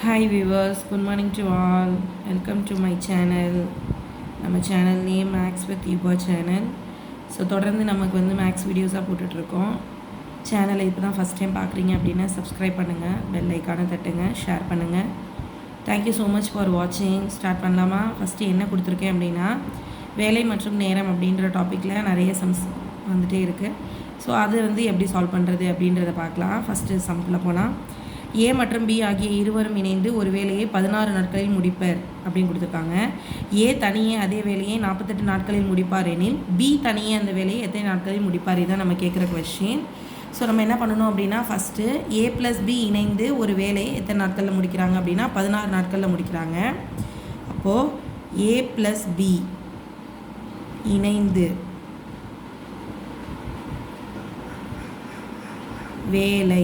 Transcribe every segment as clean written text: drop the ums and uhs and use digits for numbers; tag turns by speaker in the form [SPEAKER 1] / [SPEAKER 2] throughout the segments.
[SPEAKER 1] Hi viewers, good morning to all. Welcome to my channel. நம்ம channel name maths with யூபா channel. So தொடர்ந்து நமக்கு வந்து maths வீடியோஸாக போட்டுட்ருக்கோம். சேனலை இப்போ தான் ஃபஸ்ட் டைம் பார்க்குறீங்க அப்படின்னா சப்ஸ்கிரைப் பண்ணுங்கள், பெல் ஐக்கானை தட்டுங்க, ஷேர் பண்ணுங்கள். தேங்க்யூ ஸோ மச் ஃபார் வாட்சிங். ஸ்டார்ட் பண்ணலாமா? ஃபஸ்ட்டு என்ன கொடுத்துருக்கேன் அப்படின்னா வேலை மற்றும் நேரம் அப்படின்ற டாப்பிக்கில் நிறைய சம்ஸ் வந்துகிட்டே இருக்குது. ஸோ அது வந்து எப்படி சால்வ் பண்ணுறது அப்படின்றத பார்க்கலாம். ஃபஸ்ட்டு சம்குள்ளே போனால் ஏ மற்றும் பி ஆகிய இருவரும் இணைந்து ஒரு வேலையை 16 நாட்களில் முடிப்பர் அப்படின்னு கொடுத்துருக்காங்க. ஏ தனியே அதே வேலையை 48 நாட்களில் முடிப்பார் எனில் பி தனியே அந்த வேலையை எத்தனை நாட்களில் முடிப்பார்? இதுதான் நம்ம கேட்குற கொஸ்டின். ஸோ நம்ம என்ன பண்ணணும் அப்படின்னா ஃபஸ்ட்டு ஏ ப்ளஸ் பி இணைந்து ஒரு வேலையை எத்தனை நாட்களில் முடிக்கிறாங்க அப்படின்னா 16 நாட்களில் முடிக்கிறாங்க. அப்போது ஏ ப்ளஸ் பி இணைந்து வேலை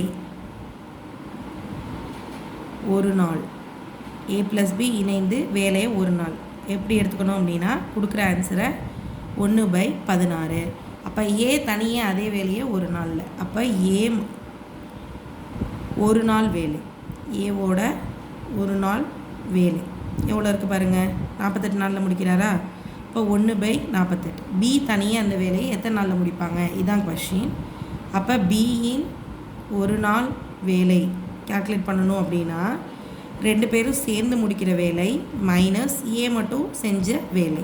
[SPEAKER 1] ஒரு நாள், ஏ ப்ளஸ் பி இணைந்து வேலையை ஒரு நாள் எப்படி எடுத்துக்கணும் அப்படின்னா கொடுக்குற ஆன்சரை 1/16. அப்போ ஏ தனியே அதே வேலையை ஒரு நாளில், அப்போ ஏ ஒரு நாள் வேலை, ஏவோட ஒரு நாள் வேலை எவ்வளோ இருக்குது பாருங்கள், 48 நாளில் முடிக்கிறாரா? இப்போ 1/48. பி தனியே அந்த வேலையை எத்தனை நாளில் முடிப்பாங்க? இதுதான் கொஷின். அப்போ பியின் ஒரு நாள் வேலை கால்குலேட் பண்ணணும் அப்படின்னா ரெண்டு பேரும் சேர்ந்து முடிக்கிற வேலை மைனஸ் ஏ மட்டும் செஞ்ச வேலை.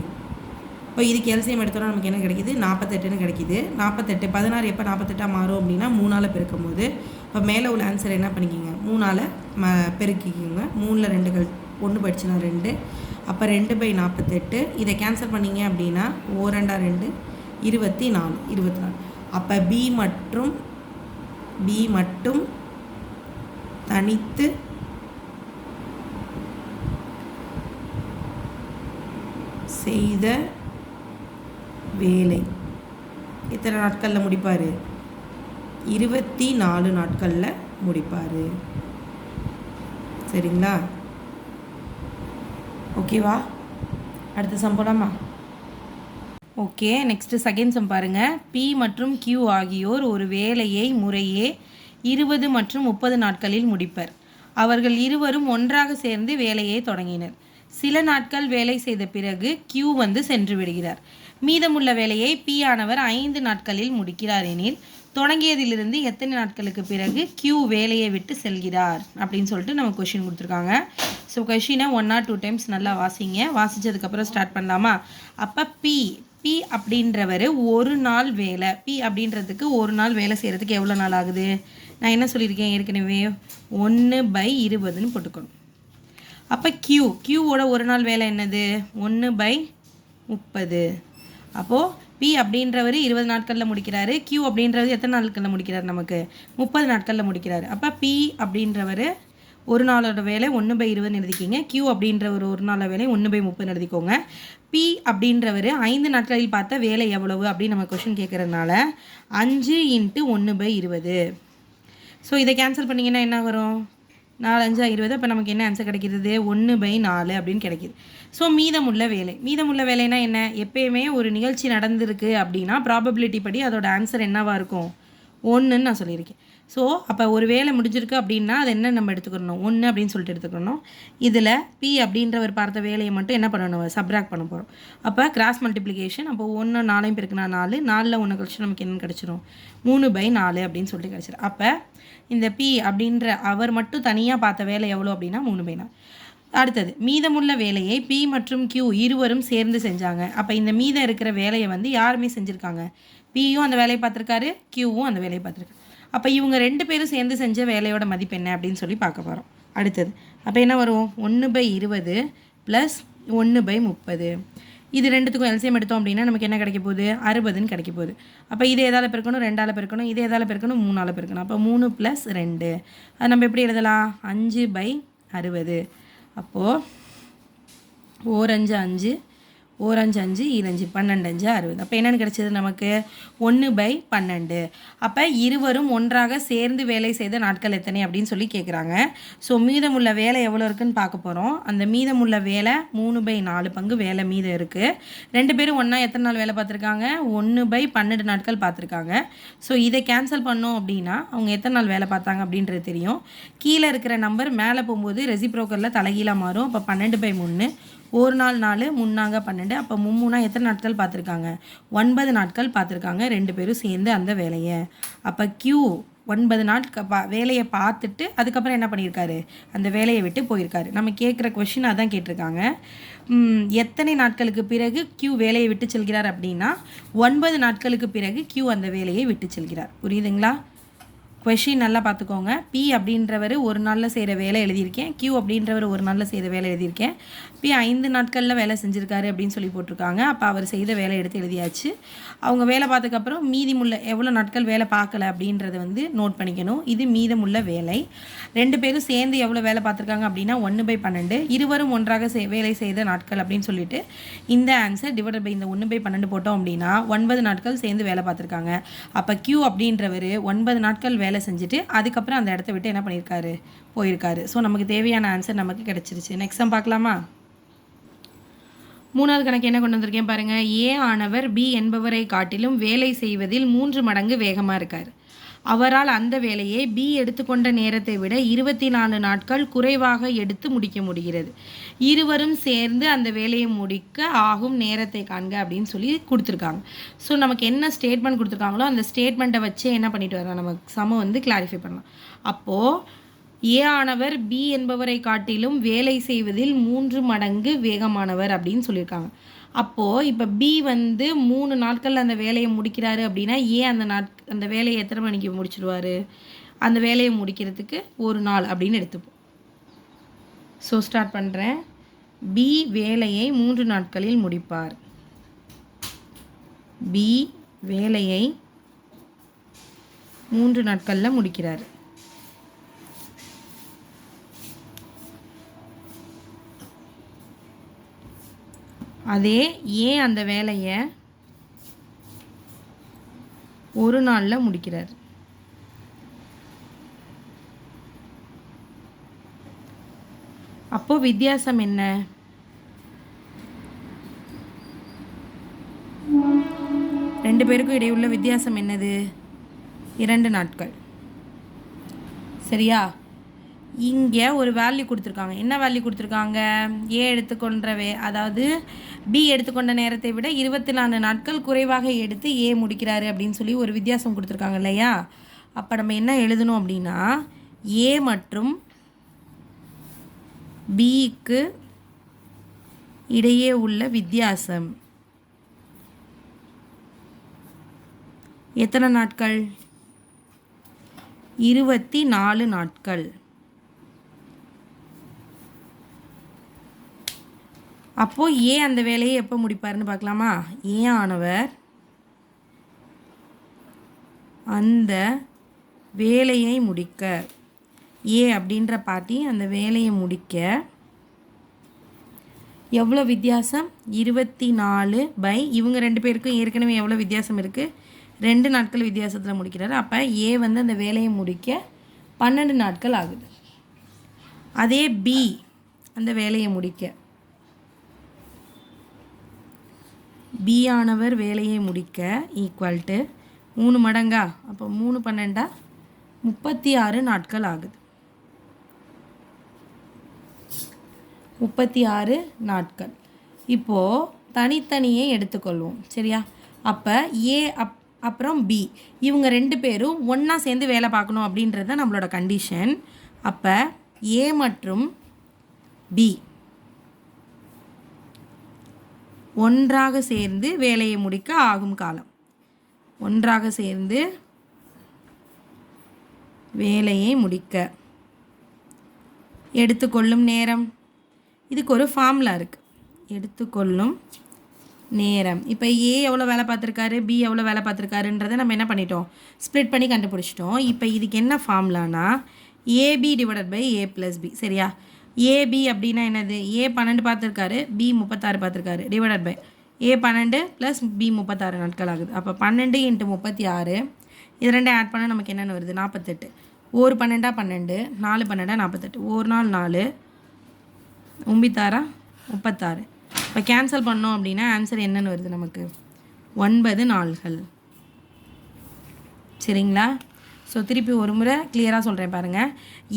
[SPEAKER 1] இப்போ இதுக்கு எல்சிஎம் எடுத்தோன்னா நமக்கு என்ன கிடைக்கிது? 48ன்னு கிடைக்கிது. 48 16 எப்போ 48 மாறும் அப்படின்னா 3ஆல் பெருக்கும் போது, இப்போ மேலே உள்ள ஆன்சர் என்ன பண்ணிக்கிங்க, 3ஆல் பெருக்கிக்கிங்க. 3ல் 2 1 படிச்சுனா 2, அப்போ 2/48. இதை கேன்சல் பண்ணிங்க அப்படின்னா 2 2 24. அப்போ பி மட்டும் தனித்து செய்த வேலை எத்தனை நாட்களில் முடிப்பார்? 24 நாட்களில் முடிப்பார். சரிங்களா? ஓகேவா? அடுத்த சம் போலாமா? ஓகே, நெக்ஸ்ட்டு செகண்ட் சம் பாருங்கள். பி மற்றும் கியூ ஆகியோர் ஒரு வேலையை முறையே 20 மற்றும் 30 நாட்களில் முடிப்பர். அவர்கள் இருவரும் ஒன்றாக சேர்ந்து வேலையை தொடங்கினர். சில நாட்கள் வேலை செய்த பிறகு கியூ வந்து சென்று விடுகிறார். மீதமுள்ள வேலையை பி ஆனவர் 5 நாட்களில் முடிக்கிறார் எனில் தொடங்கியதிலிருந்து எத்தனை நாட்களுக்கு பிறகு கியூ வேலையை விட்டு செல்கிறார் அப்படின்னு சொல்லிட்டு நம்ம கொஷின் கொடுத்துருக்காங்க. ஸோ கொஷினை 1 or 2 டைம்ஸ் நல்லா வாசிங்க. வாசித்ததுக்கப்புறம் ஸ்டார்ட் பண்ணலாமா? அப்போ பி அப்படின்றவர் ஒரு நாள் வேலை, பி அப்படின்றதுக்கு ஒரு நாள் வேலை செய்கிறதுக்கு எவ்வளோ நாள் ஆகுது? நான் என்ன சொல்லியிருக்கேன் ஏற்கனவே, 1/20ன்னு போட்டுக்கணும். அப்போ கியூவோட ஒரு நாள் வேலை என்னது? 1/30. அப்போது பி அப்படின்றவர் 20 நாட்களில் முடிக்கிறாரு, கியூ அப்படின்றவர் எத்தனை நாட்களில் முடிக்கிறார்? நமக்கு 30 நாட்களில் முடிக்கிறார். அப்போ பி அப்படின்றவர் ஒரு நாளோட வேலை 1/20ன்னு எழுதிக்கிங்க. கியூ அப்படின்றவர் ஒரு நாளோட வேலை 1/30ன்னு எழுதிக்கோங்க. பி அப்படின்றவர் 5 நாட்களில் பார்த்த வேலை எவ்வளவு அப்படின்னு நம்ம கொஷின் கேட்குறதுனால 5 × 1/20. ஸோ இதை கேன்சல் பண்ணிங்கன்னா என்ன வரும்? 4 5 20. அப்போ நமக்கு என்ன ஆன்சர் கிடைக்கிறது? 1/4 அப்படின்னு கிடைக்கிது. ஸோ மீதமுள்ள வேலைனா என்ன? எப்பயுமே ஒரு நிகழ்ச்சி நடந்திருக்கு அப்படின்னா ப்ராபபிலிட்டி படி அதோட ஆன்சர் என்னவாக இருக்கும்? 1ன்னு நான் சொல்லியிருக்கேன். ஸோ அப்போ ஒரு வேலை முடிஞ்சிருக்கு அப்படின்னா அது என்ன நம்ம எடுத்துக்கணும்? 1 அப்படின்னு சொல்லிட்டு எடுத்துக்கணும். இதில் பி அப்படின்றவர் பார்த்த வேலையை மட்டும் என்ன பண்ணணும்? சப்ராக்ட் பண்ண போகிறோம். அப்போ கிராஸ் மல்டிப்ளிகேஷன். அப்போ 1 4 பெருக்குனா 4, 4ல் 1 கழிச்சு நமக்கு என்ன கிடச்சிரும்? 3/4 அப்படின்னு சொல்லிட்டு கிடச்சிரும். அப்போ இந்த பி அப்படின்ற அவர் மட்டும் தனியாக பார்த்த வேலை எவ்வளோ அப்படின்னா 3/4. அடுத்தது மீதமுள்ள வேலையை பி மற்றும் கியூ இருவரும் சேர்ந்து செஞ்சாங்க. அப்போ இந்த மீதம் இருக்கிற வேலையை வந்து யாருமே செஞ்சுருக்காங்க? பியும் அந்த வேலையை பார்த்துருக்காரு, கியூவும் அந்த வேலையை பார்த்துருக்காரு. அப்போ இவங்க 2 பேரும் சேர்ந்து செஞ்ச வேலையோட மதிப்பு என்ன அப்படின்னு சொல்லி பார்க்க போகிறோம். அடுத்தது அப்போ என்ன வரும்? 1/20 + 1/30. இது ரெண்டுத்துக்கும் எல்சிஎம் எடுத்தோம் அப்படின்னா நமக்கு என்ன கிடைக்க போகுது? 60ன்னு கிடைக்க போகுது. அப்போ இது எதால் பெருக்கணும்? 2ஆல் பெருக்கணும். இது எதால் பெருக்கணும்? 3ஆல் பெருக்கணும். அப்போ 3 + 2 அது நம்ம எப்படி எழுதலாம்? 5/60. அப்போது 4 5 5, ஓரஞ்சு 5 ஈரஞ்சு 12 5 60. அப்போ என்னென்னு கிடச்சது நமக்கு 1/12. அப்போ இருவரும் ஒன்றாக சேர்ந்து வேலை செய்த நாட்கள் எத்தனை அப்படின்னு சொல்லி கேட்குறாங்க. ஸோ மீதமுள்ள வேலை எவ்வளோ இருக்குதுன்னு பார்க்க போகிறோம். அந்த மீதமுள்ள வேலை 3/4 பங்கு வேலை மீதம் இருக்குது. 2 பேரும் ஒன்றா எத்தனை நாள் வேலை பார்த்துருக்காங்க? 1/12 நாட்கள் பார்த்துருக்காங்க. ஸோ இதை கேன்சல் பண்ணோம் அப்படின்னா அவங்க எத்தனை நாள் வேலை பார்த்தாங்க அப்படின்றது தெரியும். கீழே இருக்கிற நம்பர் மேலே போகும்போது ரெசிப்ரோக்கரில் தலைகீழாக மாறும். அப்போ 12/3 ஒரு நாள் 4 3 12. அப்போ 3 எத்தனை நாட்கள் பார்த்துருக்காங்க? 9 நாட்கள் பார்த்துருக்காங்க 2 பேரும் சேர்ந்து அந்த வேலையை. அப்போ Q 9 நாட்கள் வேலையை பார்த்துட்டு அதுக்கப்புறம் என்ன பண்ணியிருக்காரு? அந்த வேலையை விட்டு போயிருக்காரு. நம்ம கேட்குற கொஷின் அதான் கேட்டிருக்காங்க. எத்தனை நாட்களுக்கு பிறகு Q வேலையை விட்டு செல்கிறார் அப்படின்னா 9 நாட்களுக்கு பிறகு Q அந்த வேலையை விட்டு செல்கிறார். புரியுதுங்களா? கொஷின் நல்லா பார்த்துக்கோங்க. P அப்படின்றவர் ஒரு நாளில் செய்கிற வேலை எழுதியிருக்கேன். Q அப்படின்றவர் ஒரு நாளில் செய்கிற வேலை எழுதியிருக்கேன். P 5 நாட்களில் வேலை செஞ்சுருக்காரு அப்படின்னு சொல்லி போட்டிருக்காங்க. அப்போ அவர் செய்த வேலை எடுத்து எழுதியாச்சு. அவங்க வேலை பார்த்ததுக்கப்புறம் மீதமுள்ள எவ்வளோ நாட்கள் வேலை பார்க்கல அப்படின்றத நோட் பண்ணிக்கணும். இது மீதமுள்ள வேலை. 2 பேரும் சேர்ந்து எவ்வளோ வேலை பார்த்துருக்காங்க அப்படின்னா 1/12. இருவரும் ஒன்றாக வேலை செய்த நாட்கள் அப்படின்னு சொல்லிட்டு இந்த ஆன்சர் டிவைடட் பை இந்த 1/12 போட்டோம் அப்படின்னா 9 நாட்கள் சேர்ந்து வேலை பார்த்துருக்காங்க. அப்போ Q அப்படின்றவர் 9 நாட்கள் வேலை செஞ்சுட்டு அதுக்கப்புறம் அந்த இடத்த விட்டு என்ன பண்ணியிருக்காரு? போயிருக்காரு. ஸோ நமக்கு தேவையான ஆன்சர் நமக்கு கிடச்சிருச்சு. நெக்ஸ்ட் சம் பார்க்கலாமா? 3வது கணக்கு என்ன கொண்டு வந்திருக்கேன் பாருங்கள். A ஆனவர் B என்பவரை காட்டிலும் வேலை செய்வதில் 3 மடங்கு வேகமாக இருக்கார். அவரால் அந்த வேலையை B எடுத்துக்கொண்ட நேரத்தை விட 24 நாட்கள் குறைவாக எடுத்து முடிக்க முடிகிறது. இருவரும் சேர்ந்து அந்த வேலையை முடிக்க ஆகும் நேரத்தை காண்க அப்படின்னு சொல்லி கொடுத்துருக்காங்க. ஸோ நமக்கு என்ன ஸ்டேட்மெண்ட் கொடுத்துருக்காங்களோ அந்த ஸ்டேட்மெண்ட்டை வச்சு என்ன பண்ணிட்டு வரலாம்? நமக்கு சம கிளாரிஃபை பண்ணலாம். அப்போது A ஆனவர் B என்பவரை காட்டிலும் வேலை செய்வதில் 3 மடங்கு வேகமானவர் அப்படின்னு சொல்லியிருக்காங்க. அப்போது இப்போ B 3 நாட்களில் அந்த வேலையை முடிக்கிறாரு அப்படின்னா A அந்த வேலையை எத்தனை மணிக்கு முடிச்சிடுவார்? அந்த வேலையை முடிக்கிறதுக்கு ஒரு நாள் அப்படின்னு எடுத்துப்போம். ஸோ ஸ்டார்ட் பண்ணுறேன். B வேலையை 3 நாட்களில் முடிப்பார். B வேலையை 3 நாட்களில் முடிக்கிறார். அதே A அந்த வேலையை ஒரு நாளில் முடிக்கிறார். அப்போது வித்தியாசம் என்ன? ரெண்டு பேருக்கும் இடையுள்ள வித்தியாசம் என்னது? 2 நாட்கள். சரியா? இங்கே ஒரு வேல்யூ கொடுத்துருக்காங்க. என்ன வேல்யூ கொடுத்துருக்காங்க? A எடுத்துக்கொண்ட அதாவது B எடுத்துக்கொண்ட நேரத்தை விட 24 நாட்கள் குறைவாக எடுத்து A முடிக்கிறாரு அப்படின்னு சொல்லி ஒரு வித்தியாசம் கொடுத்துருக்காங்க இல்லையா? அப்போ நம்ம என்ன எழுதணும் அப்படின்னா A மற்றும் Bக்கு இடையே உள்ள வித்தியாசம் எத்தனை நாட்கள்? 24 நாட்கள். அப்போது A அந்த வேலையை எப்போ முடிப்பார்னு பார்க்கலாமா? A ஆனவர் அந்த வேலையை முடிக்க A அப்படின்ற பார்ட்டி அந்த வேலையை முடிக்க எவ்வளோ வித்தியாசம்? 24 இவங்க 2 பேருக்கும் ஏற்கனவே எவ்வளோ வித்தியாசம் இருக்குது? 2 நாட்கள் வித்தியாசத்தில் முடிக்கிறாரு. அப்போ A அந்த வேலையை முடிக்க 12 நாட்கள் ஆகுது. அதே B அந்த வேலையை முடிக்க B ஆனவர் வேலையை முடிக்க ஈக்குவல் டு 3 மடங்கா? அப்போ 3 12 36 நாட்கள் ஆகுது. 36 நாட்கள். இப்போது தனித்தனியே எடுத்துக்கொள்வோம். சரியா? அப்போ A அப்புறம் B இவங்க 2 பேரும் ஒன்றா சேர்ந்து வேலை பார்க்கணும் அப்படின்றது நம்மளோட கண்டிஷன். அப்போ A மற்றும் B ஒன்றாக சேர்ந்து வேலையை முடிக்க ஆகும் காலம். ஒன்றாக சேர்ந்து வேலையை முடிக்க எடுத்துக்கொள்ளும் நேரம். இதுக்கு ஒரு ஃபார்முலா இருக்குது. எடுத்துக்கொள்ளும் நேரம். இப்போ A எவ்வளோ வேலை பார்த்துருக்காரு, B எவ்வளோ வேலை பார்த்துருக்காருன்றதை நம்ம என்ன பண்ணிட்டோம்? ஸ்ப்ளிட் பண்ணி கண்டுபிடிச்சிட்டோம். இப்போ இதுக்கு என்ன ஃபார்முலானா AB divided by A + B. சரியா? ஏபி அப்படின்னா என்னது? ஏ 12 பார்த்துருக்காரு, பி 36 பார்த்துருக்காரு. Divided by A 12 plus B 36 நாட்கள் ஆகுது. அப்போ 12 × 36 இது ரெண்டும் ஆட் பண்ணால் நமக்கு என்னென்னு வருது? 48. ஒரு 12 12, 4 12 48. ஒரு நாள் 4, 9 36. இப்போ கேன்சல் பண்ணோம் அப்படின்னா ஆன்சர் என்னென்னு வருது நமக்கு? 9 நாள்கள். சரிங்களா? ஸோ திருப்பி ஒரு முறை கிளியராக சொல்கிறேன் பாருங்கள்.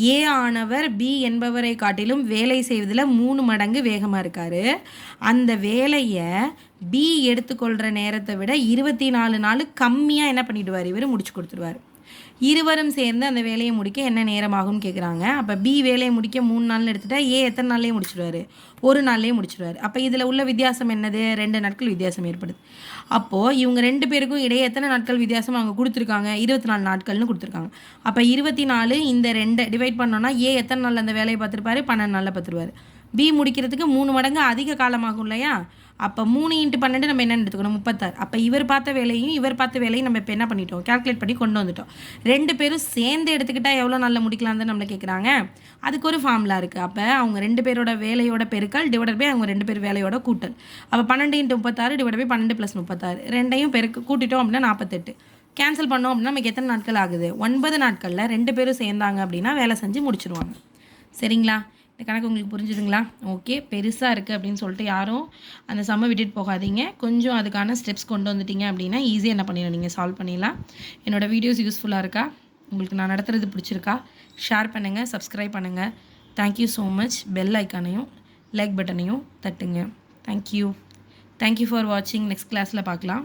[SPEAKER 1] ஏ ஆனவர் பி என்பவரை காட்டிலும் வேலை செய்வதில் 3 மடங்கு வேகமாக இருக்கார். அந்த வேலையை பி எடுத்துக்கொள்கிற நேரத்தை விட 24 நாள் கம்மியாக என்ன பண்ணிவிடுவார்? இவர் முடிச்சு கொடுத்துருவார். இருவரும் சேர்ந்து அந்த வேலையை முடிக்க என்ன நேரம் ஆகும்னு கேட்குறாங்க. அப்போ பி வேலையை முடிக்க 3 நாள்னு எடுத்துகிட்டா ஏ எத்தனை நாள்லேயே முடிச்சிடுவார்? ஒரு நாள்லேயே முடிச்சிடுவார். அப்போ இதில் உள்ள வித்தியாசம் என்னது? 2 நாட்கள் வித்தியாசம் ஏற்படுது. அப்போது இவங்க 2 பேருக்கும் இடையே எத்தனை நாட்கள் வித்தியாசம் அவங்க கொடுத்துருக்காங்க? 24 நாட்கள்னு கொடுத்துருக்காங்க. அப்போ 24 இந்த 2 டிவைட் பண்ணோன்னா ஏ எத்தனை நாள் அந்த வேலையை பார்த்துருப்பாரு? 12 நாளில் பார்த்துருவார். பி முடிக்கிறதுக்கு 3 மடங்கு அதிக காலமாகும் இல்லையா? அப்போ 3 × 12 நம்ம என்னென்னு எடுத்துக்கணும்? 36. அப்போ இவர் பார்த்த வேலையும் இவர் பார்த்த வேலையும் நம்ம இப்போ என்ன பண்ணிட்டோம்? கால்குலேட் பண்ணி கொண்டு வந்துட்டோம். 2 பேரும் சேர்ந்து எடுத்துக்கிட்டால் எவ்வளோ நாளில் முடிக்கலாம்னு நம்மளை கேட்குறாங்க. அதுக்கு ஒரு ஃபார்முலா இருக்குது. அப்போ அவங்க 2 பேரோட வேலையோட பெருக்கல் டிவைடட் பை அவங்க 2 பேர் வேலையோட கூட்டல். அப்போ 12 × 36 டிவைட் பை 12 + 36 ரெண்டையும் கூட்டிட்டோம் அப்படின்னா 48. கேன்சல் பண்ணோம் அப்படின்னா நமக்கு எத்தனை நாட்கள் ஆகுது? 9 நாட்களில் 2 பேரும் சேர்ந்தாங்க அப்படின்னா வேலை செஞ்சு முடிச்சிருவாங்க. சரிங்களா? இந்த கணக்கு உங்களுக்கு புரிஞ்சுதுங்களா? ஓகே. பெருசாக இருக்குது அப்படின்னு சொல்லிட்டு யாரும் அந்த சம்மை விட்டுட்டு போகாதீங்க. கொஞ்சம் அதுக்கான ஸ்டெப்ஸ் கொண்டு வந்துட்டீங்க அப்படின்னா ஈஸியாக என்ன பண்ணிடலாம்? நீங்கள் சால்வ் பண்ணிடலாம். என்னோடய வீடியோஸ் யூஸ்ஃபுல்லாக இருக்கா? உங்களுக்கு நான் நடத்துகிறது பிடிச்சிருக்கா? ஷேர் பண்ணுங்கள், சப்ஸ்கிரைப் பண்ணுங்கள். Thank you so much. பெல் ஐக்கானையும் லைக் பட்டனையும் தட்டுங்க. தேங்க்யூ ஃபார் வாட்சிங். நெக்ஸ்ட் கிளாஸில் பார்க்கலாம்.